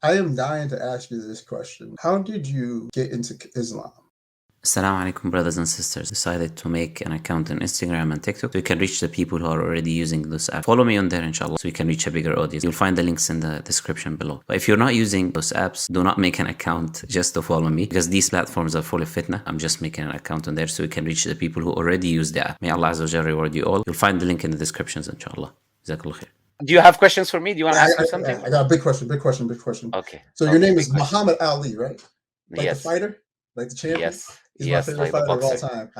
I am dying to ask you this question. How did you get into Islam? Assalamu alaikum, brothers and sisters. Decided to make an account on Instagram and TikTok so we can reach the people who are already using those apps. Follow me on there, inshallah, so we can reach a bigger audience. You'll find the links in the description below. But if you're not using those apps, do not make an account just to follow me, because these platforms are full of fitna. I'm just making an account on there so we can reach the people who already use the app. May Allah Azza wa Jalla reward you all. You'll find the link in the descriptions, inshallah. Jazakallah khair. Do you have questions for me? Do you want to ask me something? I got a big question. Okay. So your name is Muhammed Ali, right? Like yes. the fighter? Like the champion? Yes. He's yes, my favorite like fighter of all time.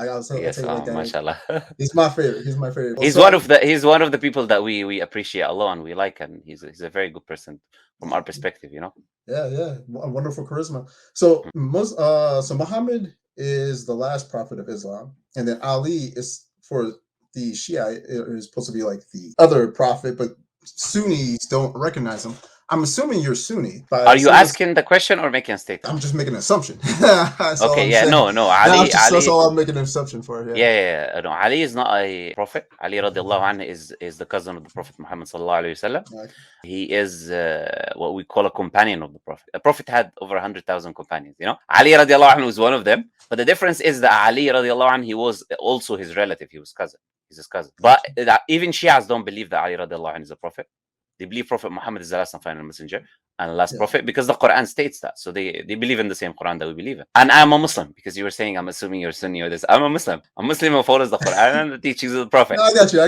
Yes, mashallah. He's my favorite. He's my favorite. He's one of the people that we appreciate a lot and we like, and he's a very good person from our perspective, you know. Yeah, a wonderful charisma. So Muhammad is the last prophet of Islam, and then Ali is, for the Shia, is supposed to be like the other prophet, but Sunnis don't recognize him. I'm assuming you're Sunni. Are you asking the question or making a statement? I'm just making an assumption. Okay, yeah, no. Ali, that's all I'm making an assumption for. Yeah. No, Ali is not a prophet. Ali radiallahu anhu is the cousin of the Prophet Muhammad sallallahu alaihi wasallam. Okay. He is what we call a companion of the Prophet. A Prophet had over 100,000 companions, you know. Ali radiallahu anhu was one of them. But the difference is that Ali radiallahu anhu, he was also his relative. He was cousin. He's his cousin. But even Shias don't believe that Ali radiallahu anhu is a prophet. They believe Prophet Muhammad is the last and final messenger and last prophet because the Quran states that. So they believe in the same Quran that we believe in. And I'm a Muslim, because you were saying I'm assuming you're Sunni or this. I'm a Muslim. A Muslim who follows the Quran and the teachings of the Prophet. No, I got you. I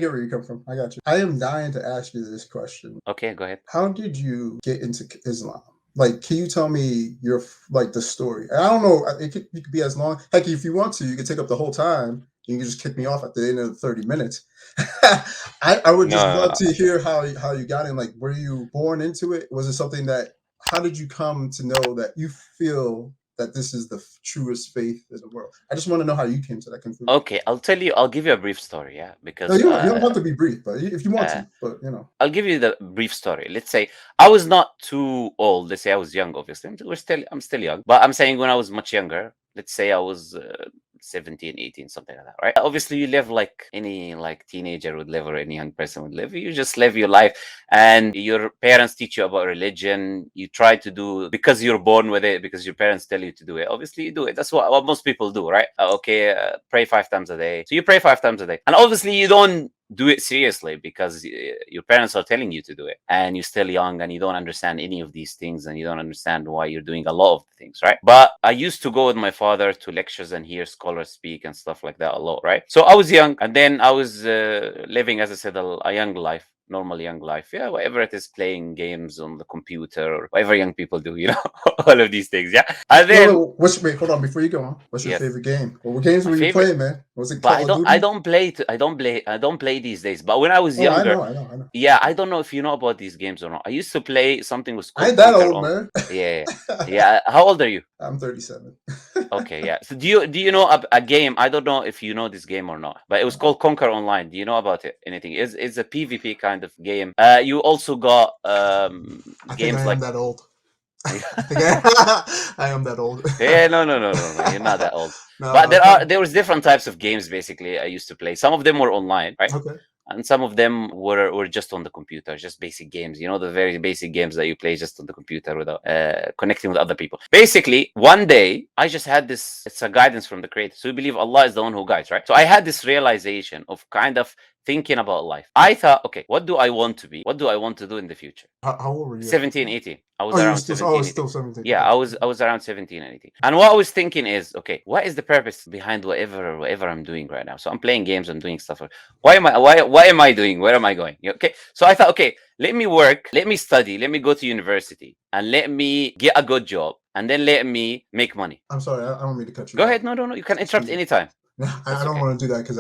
get where you come from. I got you. I am dying to ask you this question. Okay, go ahead. How did you get into Islam? Like, can you tell me the story? I don't know. It could be as long. Heck, if you want to, you can take up the whole time. You can just kick me off at the end of the 30 minutes. I would just love to hear how you got in. Like, were you born into it? Was it something how did you come to know that you feel that this is the truest faith in the world? I just want to know how you came to that conclusion. Okay, I'll give you a brief story, because no, you don't have to be brief, but if you want to, but you know. I'll give you the brief story. Let's say I was not too old. Let's say I was young, obviously. I'm still young, but I'm saying when I was much younger, let's say I was 17, 18, something like that, right? Obviously, you live like any teenager would live or any young person would live. You just live your life, and your parents teach you about religion. You try to do because you're born with it, because your parents tell you to do it. Obviously, you do it. That's what most people do, right? Pray 5 times a day. So you pray 5 times a day, and obviously you don't do it seriously because your parents are telling you to do it, and you're still young and you don't understand any of these things, and you don't understand why you're doing a lot of the things, right? But I used to go with my father to lectures and hear scholars speak and stuff like that a lot, right? So I was young, and then I was living, as I said, a young life. Normal young life, whatever it is, playing games on the computer or whatever young people do, all of these things, And then, wait, hold on, before you go on. What's your favorite game? What games were you playing, man? Was it Call of Duty? I don't play these days. But when I was younger, I know. Yeah, I don't know if you know about these games or not. I used to play something was called. I ain't that old, man. Yeah. How old are you? I'm 37. Okay, yeah. So do you know a game? I don't know if you know this game or not, but it was called Conquer Online. Do you know about it? Anything? It's a PvP kind of game. You also got games I like that old. I am that old. Yeah, no. You're not that old. No, but there was different types of games. Basically, I used to play. Some of them were online, right? Okay. And some of them were just on the computer, just basic games, the very basic games that you play just on the computer without connecting with other people. Basically, one day, I just had it's a guidance from the Creator. So we believe Allah is the one who guides, right? So I had this realization of kind of thinking about life. I thought, okay, what do I want to be? What do I want to do in the future? How old were you? 17, 18. I was around 17. Still 17. Yeah, I was around 17 and 18. And what I was thinking is, okay, what is the purpose behind whatever I'm doing right now? So I'm playing games, I'm doing stuff. Why am I doing? Where am I going? Okay. So I thought, okay, let me work, let me study, let me go to university, and let me get a good job, and then let me make money. I'm sorry, I don't mean to cut you. Go ahead. No. You can interrupt anytime. I don't want to do that because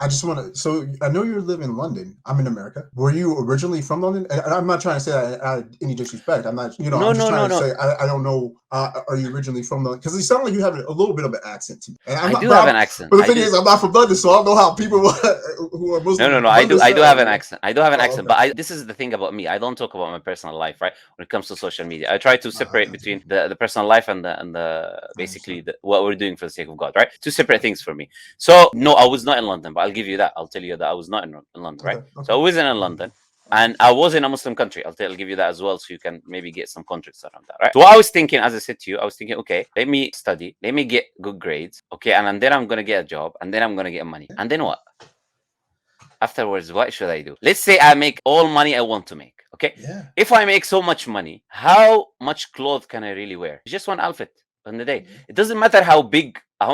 I just want to. So I know you live in London. I'm in America. Were you originally from London? And I'm not trying to say that out of any disrespect. I'm not. No, I'm just trying to say I don't know. Are you originally from London? Because you sound like you have a little bit of an accent to me. And I do have an accent. But the thing is, I'm not from London, so I don't know how people who are Muslim. No. I do have an accent. I do have an accent. Okay. But this is the thing about me. I don't talk about my personal life, right? When it comes to social media, I try to separate between the personal life and the basically what we're doing for the sake of God, right? Two separate things for me. So no, I was not in London, but I'll give you that. I'll tell you that I was not in London, right? Okay. So I wasn't in London. And I was in a Muslim country. I'll give you that as well, so you can maybe get some context around that, right? So what I was thinking, as I said to you, I was thinking, okay, let me study, let me get good grades, okay, and then I'm gonna get a job, and then I'm gonna get money, and then what? Afterwards, what should I do? Let's say I make all money I want to make, okay? Yeah. If I make so much money, how much clothes can I really wear? Just one outfit on the day. It doesn't matter how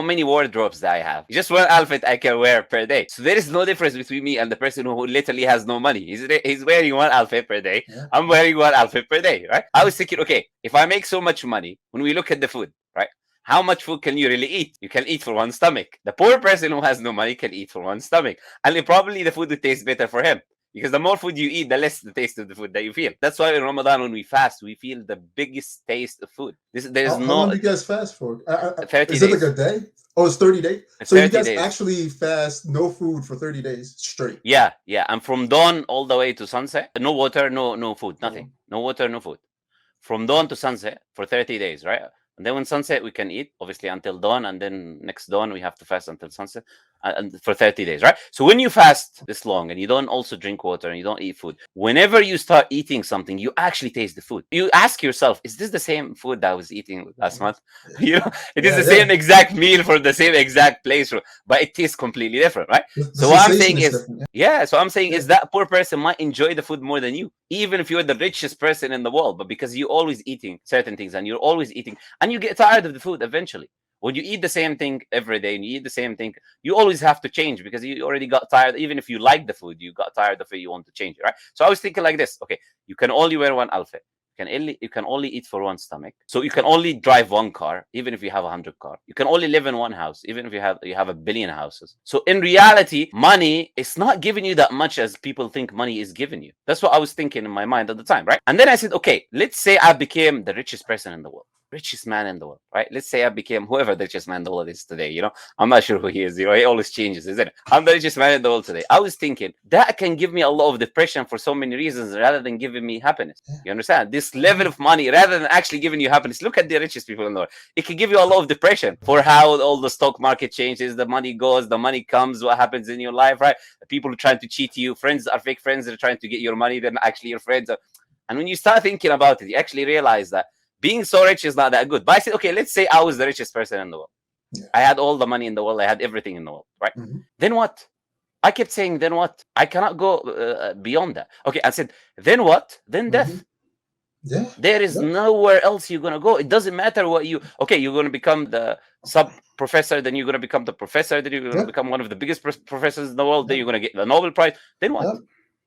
many wardrobes that I have. Just one outfit I can wear per day. So there is no difference between me and the person who literally has no money. He's wearing one outfit per day. Yeah. I'm wearing one outfit per day, right? I was thinking, okay, if I make so much money, when we look at the food, right? How much food can you really eat? You can eat for one stomach. The poor person who has no money can eat for one stomach. And probably the food will taste better for him. Because the more food you eat, the less the taste of the food that you feel. That's why in Ramadan, when we fast, we feel the biggest taste of food. There's How long do you guys fast for? 30 is days. it like a day? Oh, it's 30 days. It's So you 30 guys days. actually fast no food for 30 days straight. Yeah. And from dawn all the way to sunset, no water, no food, nothing. No water, no food. From dawn to sunset for 30 days, right? And then when sunset, we can eat, obviously, until dawn. And then next dawn, we have to fast until sunset and for 30 days, right? So when you fast this long and you don't also drink water and you don't eat food, whenever you start eating something, you actually taste the food. You ask yourself, is this the same food that I was eating last month? You know, it is the same exact meal for the same exact place, but it tastes completely different, right? So what I'm saying is, so I'm saying is that poor person might enjoy the food more than you, even if you're the richest person in the world, but because you're always eating certain things and you're always eating, and you get tired of the food eventually. When you eat the same thing every day and you eat the same thing, you always have to change because you already got tired. Even if you like the food, you got tired of it, you want to change it, right? So I was thinking like this, okay, you can only wear one outfit. You can only eat for one stomach. So you can only drive one car, even if you have 100 cars. You can only live in one house, even if you have 1 billion houses. So in reality, money is not giving you that much as people think money is giving you. That's what I was thinking in my mind at the time, right? And then I said, okay, let's say I became the richest person in the world. Richest man in the world, right? Let's say I became whoever the richest man in the world is today. You know, I'm not sure who he is. You know, he always changes, isn't it? I'm the richest man in the world today. I was thinking that can give me a lot of depression for so many reasons rather than giving me happiness. You understand? This level of money, rather than actually giving you happiness, look at the richest people in the world. It can give you a lot of depression for how all the stock market changes, the money goes, the money comes, what happens in your life, right? People are trying to cheat you. Friends are fake friends. They're trying to get your money. They're not actually your friends. And when you start thinking about it, you actually realize that being so rich is not that good. But I said, okay, let's say I was the richest person in the world. Yeah. I had all the money in the world. I had everything in the world, right? Mm-hmm. Then what? I kept saying, then what? I cannot go beyond that. Okay, I said, then what? Then death. Yeah. There is nowhere else you're going to go. It doesn't matter what you're going to become the sub-professor, then you're going to become the professor, then you're going to become one of the biggest professors in the world, then you're going to get the Nobel Prize. Then what?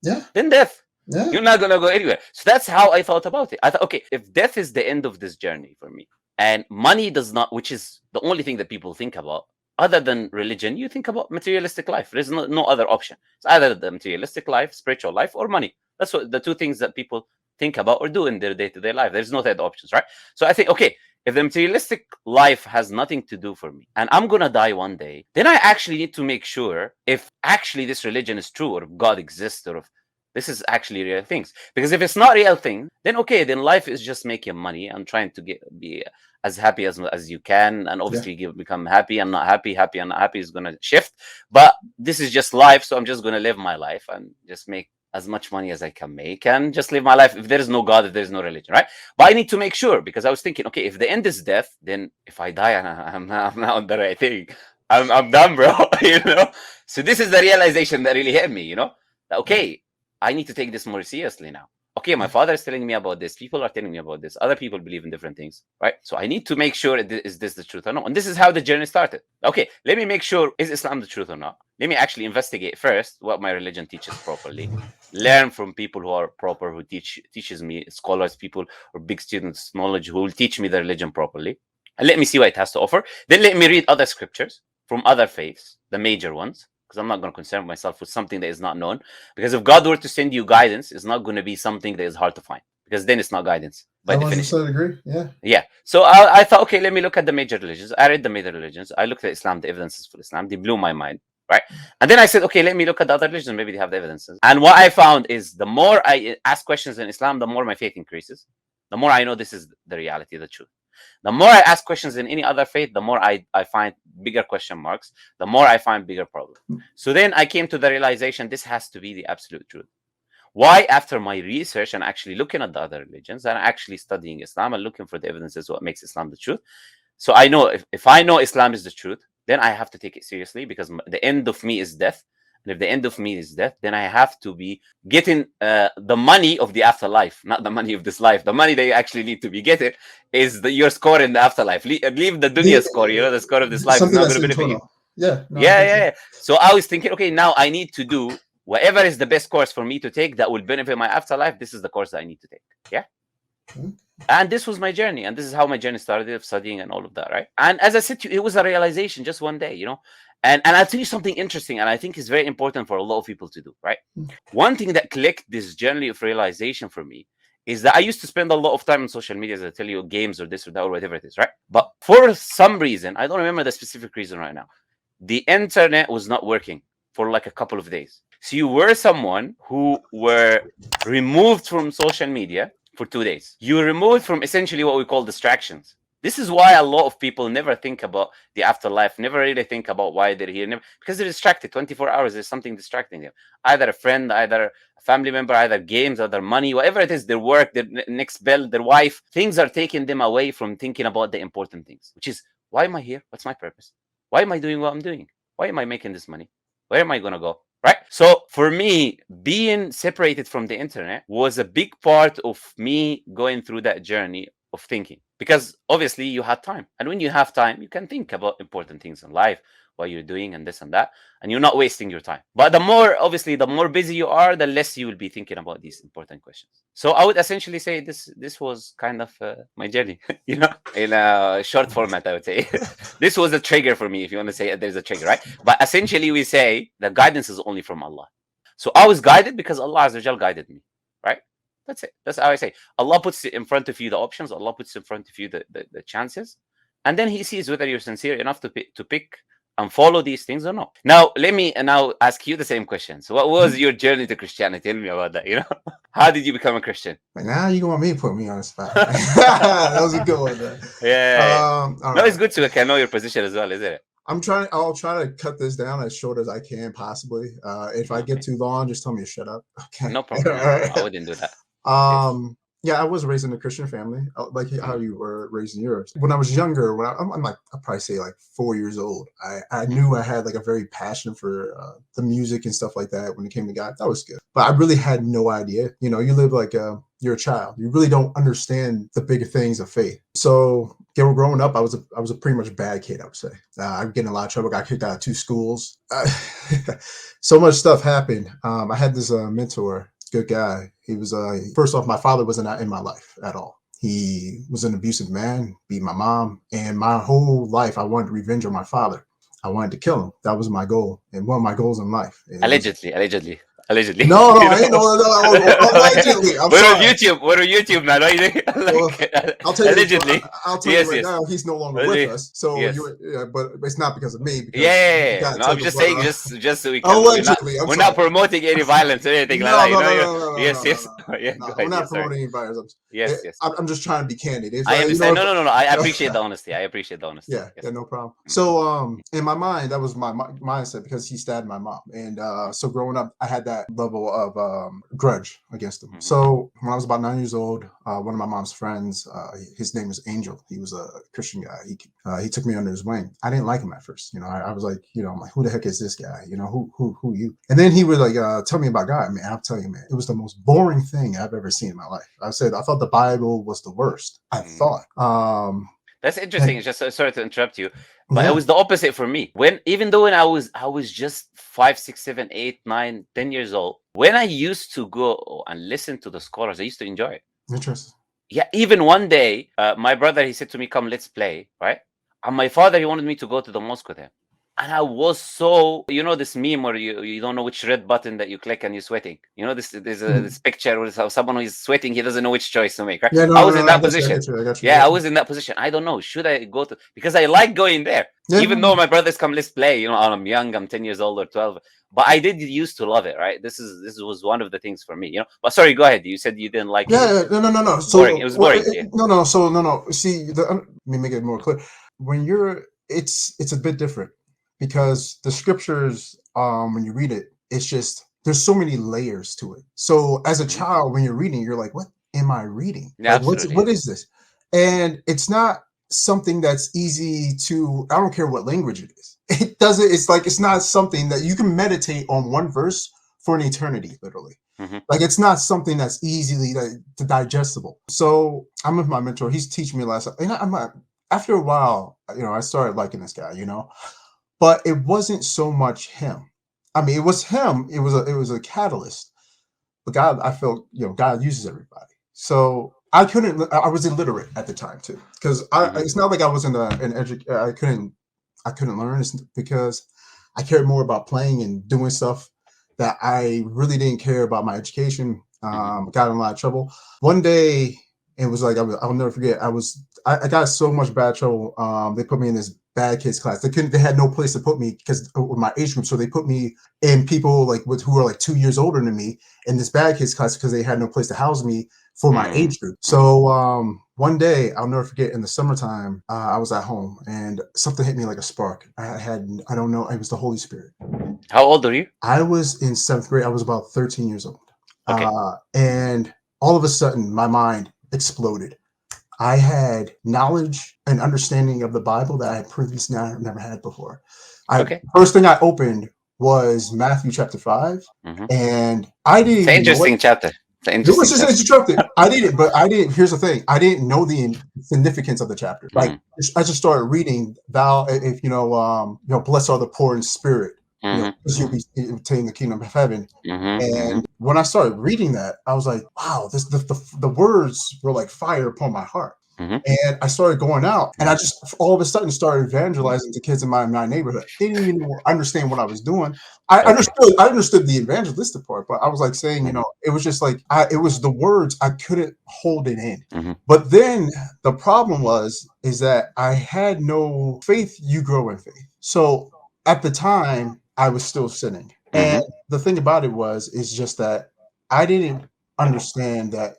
Yeah. Then death. Yeah. You're not going to go anywhere. So that's how I thought about it. I thought, okay, if death is the end of this journey for me, and money does not, which is the only thing that people think about, other than religion, you think about materialistic life. There's no other option. It's either the materialistic life, spiritual life, or money. That's what the two things that people think about or do in their day-to-day life. There's no third options, right? So I think, okay, if the materialistic life has nothing to do for me, and I'm going to die one day, then I actually need to make sure if actually this religion is true, or if God exists, or if this is actually real things. Because if it's not real thing, then okay, then life is just making money and trying to be as happy as you can, and obviously become happy and not happy. Happy and not happy is going to shift. But this is just life, so I'm just going to live my life and just make as much money as I can make and just live my life. If there is no God, if there is no religion, right? But I need to make sure, because I was thinking, okay, if the end is death, then if I die and I'm not on the right thing, I'm done, bro. You know. So this is the realization that really hit me. You know, okay, I need to take this more seriously now. Okay, my father is telling me about this. People are telling me about this. Other people believe in different things, right? So I need to make sure, is this the truth or not? And this is how the journey started. Okay, let me make sure, is Islam the truth or not? Let me actually investigate first what my religion teaches properly. Learn from people who are proper, who teaches me, scholars, people, or big students, knowledge, who will teach me the religion properly. And let me see what it has to offer. Then let me read other scriptures from other faiths, the major ones. Because I'm not going to concern myself with something that is not known. Because if God were to send you guidance, it's not going to be something that is hard to find. Because then it's not guidance. By definition. I agree. Yeah. Yeah. So I thought, okay, let me look at the major religions. I read the major religions. I looked at Islam, the evidences for Islam. They blew my mind. Right. And then I said, okay, let me look at the other religions. Maybe they have the evidences. And what I found is the more I ask questions in Islam, the more my faith increases. The more I know this is the reality, the truth. The more I ask questions in any other faith, the more I find bigger question marks, the more I find bigger problems. So then I came to the realization, this has to be the absolute truth. Why? After my research and actually looking at the other religions and actually studying Islam and looking for the evidences what makes Islam the truth. So I know if I know Islam is the truth, then I have to take it seriously, because the end of me is death. And if the end of me is death, then I have to be getting the money of the afterlife, not the money of this life. The money they actually need to be getting is your score in the afterlife. Leave the dunya score, the score of this life is Something not that's going to benefit you. internal. Yeah. No, Yeah. So I was thinking, okay, now I need to do whatever is the best course for me to take that will benefit my afterlife. This is the course that I need to take. Yeah. And this was my journey, and this is how my journey started of studying and all of that, right? And as I said to you, it was a realization just one day, and I'll tell you something interesting, and I think is very important for a lot of people to do, right? One thing that clicked this journey of realization for me is that I used to spend a lot of time on social media, as I tell you, games or this or that or whatever it is, right? But for some reason, I don't remember the specific reason right now, the internet was not working for like a couple of days. So you were someone who were removed from social media for 2 days. You were removed from essentially what we call distractions. This is why a lot of people never think about the afterlife, never really think about why they're here, because they're distracted. 24 hours, there's something distracting them. Either a friend, either a family member, either games, either money, whatever it is, their work, their next bill, their wife. Things are taking them away from thinking about the important things, which is, why am I here? What's my purpose? Why am I doing what I'm doing? Why am I making this money? Where am I going to go? Right? So for me, being separated from the internet was a big part of me going through that journey of thinking, because obviously you had time, and when you have time, you can think about important things in life, what you're doing and this and that, and you're not wasting your time. But the more busy you are, the less you will be thinking about these important questions. So I would essentially say this was kind of my journey, in a short format, I would say. This was a trigger for me, if you want to say there's a trigger, right? But essentially we say the guidance is only from Allah. So I was guided because Allah Azza wa Jal guided me, right? That's it. That's how I say. Allah puts in front of you the options. Allah puts in front of you the chances. And then he sees whether you're sincere enough to pick and follow these things or not. Now, let me now ask you the same question. So what was your journey to Christianity? Tell me about that, How did you become a Christian? Like, now you want me to put me on the spot. That was a good one, man. Yeah. All No, right. it's good to know your position as well, isn't it? I'll try to cut this down as short as I can possibly. If I get too long, just tell me to shut up. Okay. No problem. I wouldn't do that. Yeah, I was raised in a Christian family, like how you were raised in yours. When I was younger, I'm like, I'd probably say like 4 years old, I knew I had like a very passion for the music and stuff like that. When it came to God, that was good. But I really had no idea. You live like you're a child. You really don't understand the bigger things of faith. So growing up, I was a pretty much bad kid, I would say. I get in a lot of trouble. Got kicked out of 2 schools. So much stuff happened. I had this mentor. Good guy. He was first off, my father wasn't in my life at all. He was an abusive man, beat my mom, and my whole life I wanted revenge on my father. I wanted to kill him. That was my goal, and one of my goals in life. Allegedly. No, I ain't allegedly. I'm we're sorry. We're on YouTube, man. I'll tell you. Allegedly. I'll tell you right now. He's no longer with us. So, yes. but it's not because of me. Because No, I'm just saying, just so we can. Allegedly, we're not promoting any violence or anything like that. No, Yes. We're not promoting any violence. Yes. I'm just trying to be candid. I understand. No. I appreciate the honesty. Yeah, no problem. So, in my mind, that was my mindset because he stabbed my mom, and so growing up, I had that level of grudge against him. Mm-hmm. So when I was about 9 years old, one of my mom's friends, his name was Angel. He was a Christian guy. He took me under his wing. I didn't like him at first. I was like, I'm like, who the heck is this guy? Who you? And then he would like tell me about God. Man, I'll tell you, man, it was the most boring thing I've ever seen in my life. I thought the Bible was the worst. I thought. That's interesting. Just sorry to interrupt you, but it was the opposite for me. Even though when I was just 5, 6, 7, 8, 9, 10 years old, when I used to go and listen to the scholars, I used to enjoy it. Interesting. Yeah, even one day, my brother, he said to me, "Come, let's play," right? And my father, he wanted me to go to the mosque with him. And I was so, this meme where you don't know which red button that you click and you're sweating. This picture where someone who is sweating, he doesn't know which choice to make, right? Yeah, I was in that position. I was in that position. I don't know. Should I go to, because I like going there. Yeah. Even though my brothers come, let's play, I'm young, I'm 10 years old or 12. But I did used to love it, right? This was one of the things for me, But sorry, go ahead. You said you didn't like it. No. So boring. It was boring. No. See, let me make it more clear. When it's a bit different because the scriptures, when you read it, it's just there's so many layers to it. So as a child, when you're reading, you're like, what am I reading? Yeah, Like, absolutely. what is this? And it's not something that's easy to, I don't care what language it is. It doesn't, it's like, it's not something that you can meditate on one verse for an eternity, literally. Mm-hmm. Like, it's not something that's easily digestible. So I'm with my mentor. He's teaching me last, and I'm not, after a while, I started liking this guy, but it wasn't so much him. I mean, it was him. It was a catalyst. But God, I felt, God uses everybody. So I was illiterate at the time too, because it's not like I wasn't I couldn't learn. It's because I cared more about playing and doing stuff that I really didn't care about my education. Got in a lot of trouble. One day, it was like, I'll never forget. I got so much bad trouble. They put me in this bad kids class. They had no place to put me because of my age group. So they put me in people who were like 2 years older than me in this bad kids class because they had no place to house me for my age group. So one day, I'll never forget, in the summertime, I was at home and something hit me like a spark. I don't know, it was the Holy Spirit. How old are you? I was in 7th grade. I was about 13 years old. Okay. And all of a sudden, my mind exploded. I had knowledge and understanding of the Bible that I had previously never had before. First thing I opened was Matthew chapter 5, and I didn't. It's an interesting chapter. It was just instructive. I didn't. Here's the thing: I didn't know the significance of the chapter. Like, I just started reading. Thou, if blessed are the poor in spirit, because you'll be obtaining the kingdom of heaven. And when I started reading that, I was like, wow, the words were like fire upon my heart. And I started going out, and I just all of a sudden started evangelizing to kids in my neighborhood. They didn't even understand what I was doing. I understood the evangelistic part, but I was like saying, it was just like it was the words, I couldn't hold it in. But then the problem is that I had no faith. You grow in faith. So at the time, I was still sinning. And the thing about it is just that I didn't understand that,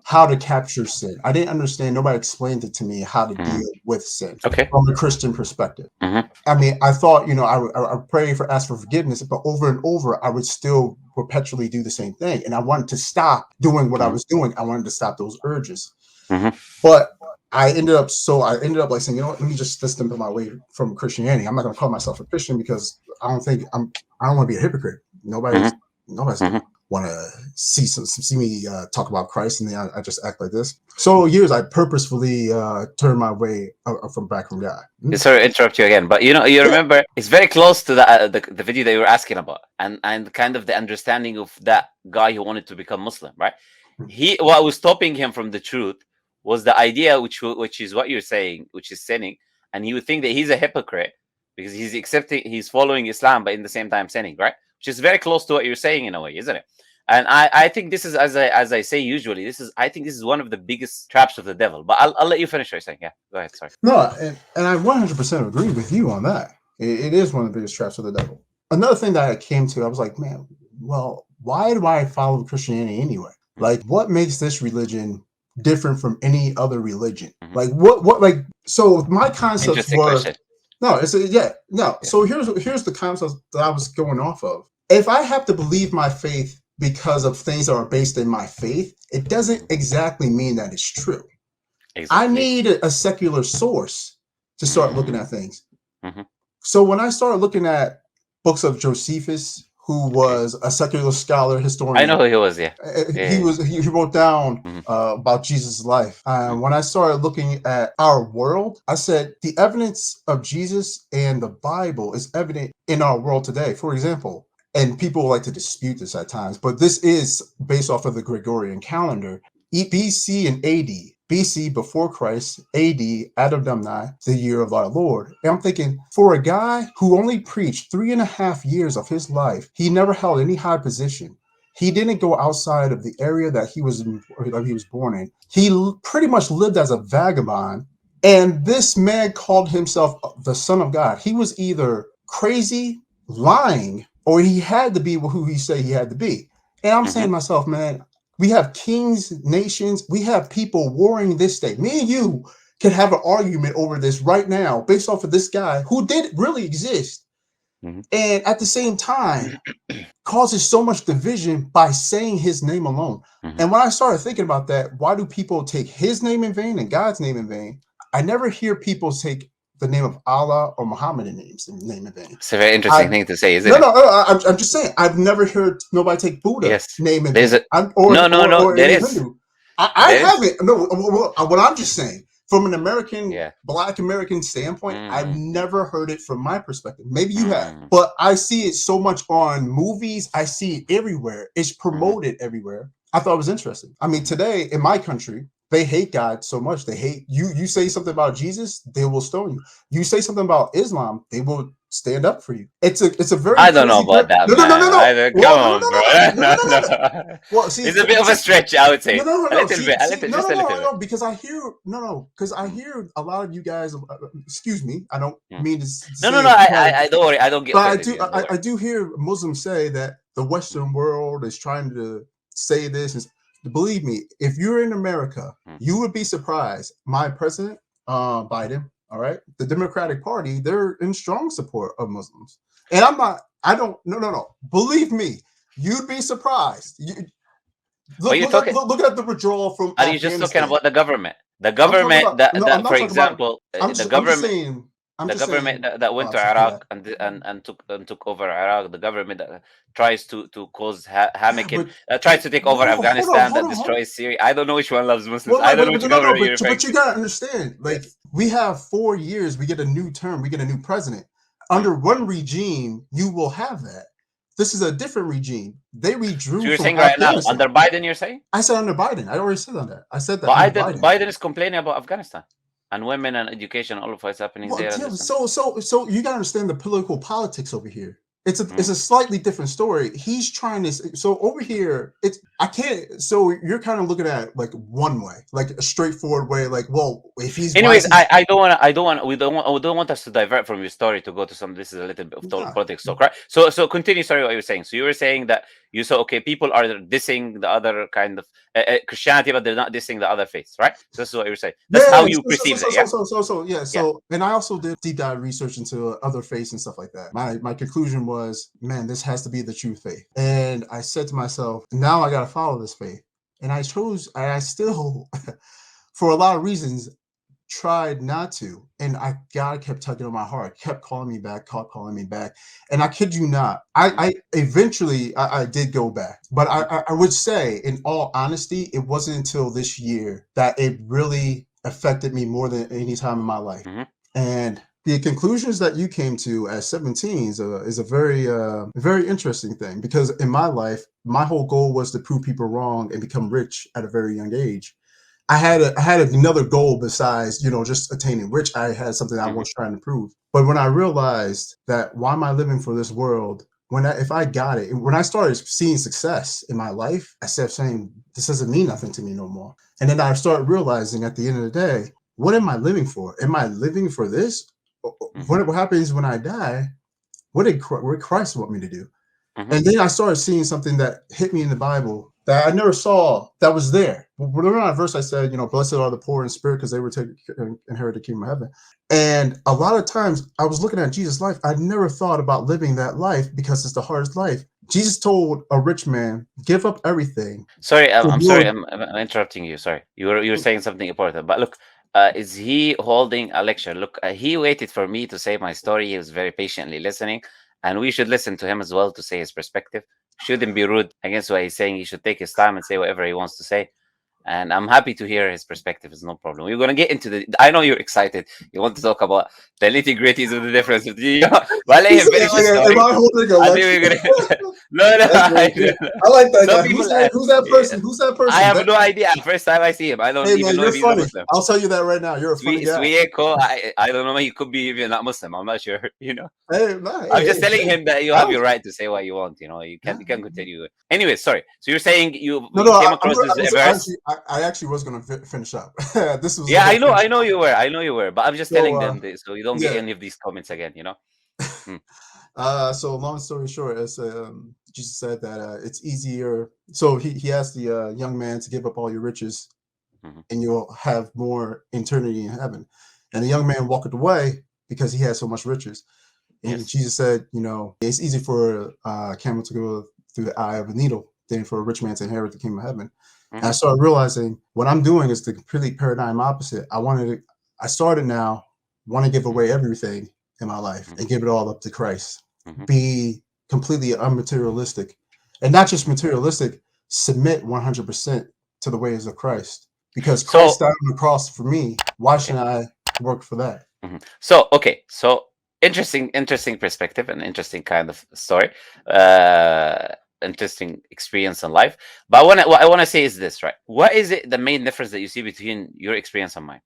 how to capture sin. I didn't understand. Nobody explained it to me how to deal with sin from a Christian perspective. I mean, I thought, I would pray ask for forgiveness, but over and over, I would still perpetually do the same thing. And I wanted to stop doing what I was doing. I wanted to stop those urges. But I ended up like saying, let me just distance my way from Christianity. I'm not going to call myself a Christian because I don't want to be a hypocrite. Nobody's want to see me talk about Christ, and then I just act like this. So years I purposefully turned my way from God. Sorry to interrupt you again, but you remember it's very close to the video that you were asking about, and kind of the understanding of that guy who wanted to become Muslim, right? What was stopping him from the truth was the idea, which is what you're saying, which is sinning, and he would think that he's a hypocrite because he's following Islam, but in the same time sinning, right? Which is very close to what you're saying in a way, isn't it? And I think this is, as I say usually, I think this is one of the biggest traps of the devil. But I'll let you finish what you're saying. Yeah, go ahead. Sorry. No, and I 100% agree with you on that. It is one of the biggest traps of the devil. Another thing that I came to, I was like, man, well, why do I follow Christianity anyway? Like, what makes this religion different from any other religion? Like, what so my concepts were. No, So here's the concept that I was going off of. If I have to believe my faith because of things that are based in my faith, it doesn't exactly mean that it's true. Exactly. I need a secular source to start looking at things. So when I started looking at books of Josephus, who was a secular scholar, historian. I know who he was, yeah. He wrote down about Jesus' life. When I started looking at our world, I said the evidence of Jesus and the Bible is evident in our world today. For example, and people like to dispute this at times, but this is based off of the Gregorian calendar, BC and AD. BC, before Christ, AD, Adam Domini, the year of our Lord. And I'm thinking, for a guy who only preached 3.5 years of his life, he never held any high position. He didn't go outside of the area that he was born in. He pretty much lived as a vagabond. And this man called himself the Son of God. He was either crazy, lying, or he had to be who he said he had to be. And I'm saying to myself, man, we have kings, nations, we have people warring this day. Me and you can have an argument over this right now based off of this guy who did really exist. and at the same time causes so much division by saying his name alone. And when I started thinking about that, why do people take his name in vain and God's name in vain? I never hear people take the name of Allah or Muhammadan name in vain. It's a very interesting thing to say, isn't No, it? no, I'm just saying. I've never heard nobody take Buddha Yes. name in There's vain. no, there any is. Hindu. I There is. haven't. No, what I'm just saying, from an American, Yeah. Black American standpoint, I've never heard it from my perspective. Maybe you have, but I see it so much on movies. I see it everywhere. It's promoted everywhere. I thought it was interesting. I mean, today in my country, they hate God so much. They hate you. You say something about Jesus, they will stone you. You say something about Islam, they will stand up for you. It's a very I don't know about that, man. Come on, bro. Well, see, it's a bit of a stretch, I would say. A little bit, just a little bit. No, because I hear a lot of you guys. Excuse me, I don't mean to. No. I don't worry. I don't get. But I do hear Muslims say that the Western world is trying to say this. And believe me, if you're in America, you would be surprised. My president, Biden. All right, the Democratic Party, they're in strong support of Muslims, and no. Believe me, you'd be surprised. Look at the withdrawal from. Are you just talking about the government? The government for example, the government. The government that went to Iraq and took over Iraq, the government that tries to cause havoc, tries to take over Afghanistan, that destroys Syria. I don't know which one loves Muslims. I don't know which government you're referring to. But you gotta understand, like we have 4 years, we get a new term, we get a new president. Under one regime, you will have that. This is a different regime. They withdrew. So you're saying right now under Biden? You're saying? I said under Biden. I already said on that. I said that. But Biden is complaining about Afghanistan. And women and education, all of what's happening there. So you gotta understand the political politics over here. It's a slightly different story. He's trying to. So over here, I can't. So you're kind of looking at like one way, like a straightforward way. Like, well, if he's. Anyways, I don't want. We don't want us to divert from your story to go to some. This is a little bit of politics talk, right? So continue. Sorry, what you were saying. So you were saying that you saw people are dissing the other kind of Christianity, but they're not dissing the other faiths, right? So this is what you were saying. That's how you perceive it. So and I also did deep dive research into other faiths and stuff like that. My conclusion was, man, this has to be the true faith. And I said to myself, now I got to follow this faith. And I still, for a lot of reasons, tried not to. And God kept tugging on my heart, kept calling me back. And I kid you not, I eventually did go back. But I would say, in all honesty, it wasn't until this year that it really affected me more than any time in my life. And the conclusions that you came to at 17 is a very interesting thing, because in my life, my whole goal was to prove people wrong and become rich at a very young age. I had another goal besides, just attaining rich. I had something I was trying to prove. But when I realized that, why am I living for this world? If I got it, when I started seeing success in my life, I started saying, this doesn't mean nothing to me no more. And then I started realizing at the end of the day, what am I living for? Am I living for this? What happens when I die? What did Christ want me to do? And then I started seeing something that hit me in the Bible that I never saw that was there. Remember that verse I said, blessed are the poor in spirit, because they were to inherit the kingdom of heaven. And a lot of times I was looking at Jesus' life. I never thought about living that life because it's the hardest life. Jesus told a rich man, give up everything. Sorry, I'm sorry. I'm interrupting you. Sorry. You were saying something important. But look, is he holding a lecture? Look, he waited for me to say my story. He was very patiently listening. And we should listen to him as well to say his perspective. Shouldn't be rude against what he's saying. He should take his time and say whatever he wants to say. And I'm happy to hear his perspective. It's no problem. We're going to get into I know you're excited. You want to talk about the nitty-gritties of the difference. But let him finish his story. Am I holding a lecture? No. I like that guy. Who's that person? Who's that person? I have no idea. First time I see him. I don't even know if he's a Muslim. I'll tell you that right now. You're a funny guy. I don't know. He could be even not Muslim. I'm not sure. I'm just telling him that you have your right to say what you want. You can continue. Anyway, sorry. So you're saying you came across this verse. I actually was going to finish up. This was. Yeah, I know you were. But I'm just telling them this, so you don't get any of these comments again. So long story short, as Jesus said that it's easier. So he asked the young man to give up all your riches, and you'll have more eternity in heaven. And the young man walked away because he had so much riches. And Yes. Jesus said, you know, it's easy for a camel to go through the eye of a needle than for a rich man to inherit the kingdom of heaven. And I Mhm. started realizing what I'm doing is the complete paradigm opposite. I started now, want to give away everything in my life Mhm. and give it all up to Christ. Mhm. Be completely unmaterialistic, and not just materialistic, submit 100% to the ways of Christ. Because Christ So died on the cross for me. Why okay. shouldn't I work for that? So okay. So interesting perspective and interesting kind of story. Interesting experience in life. But what I want to say is this, right? What is it the main difference that you see between your experience and mine?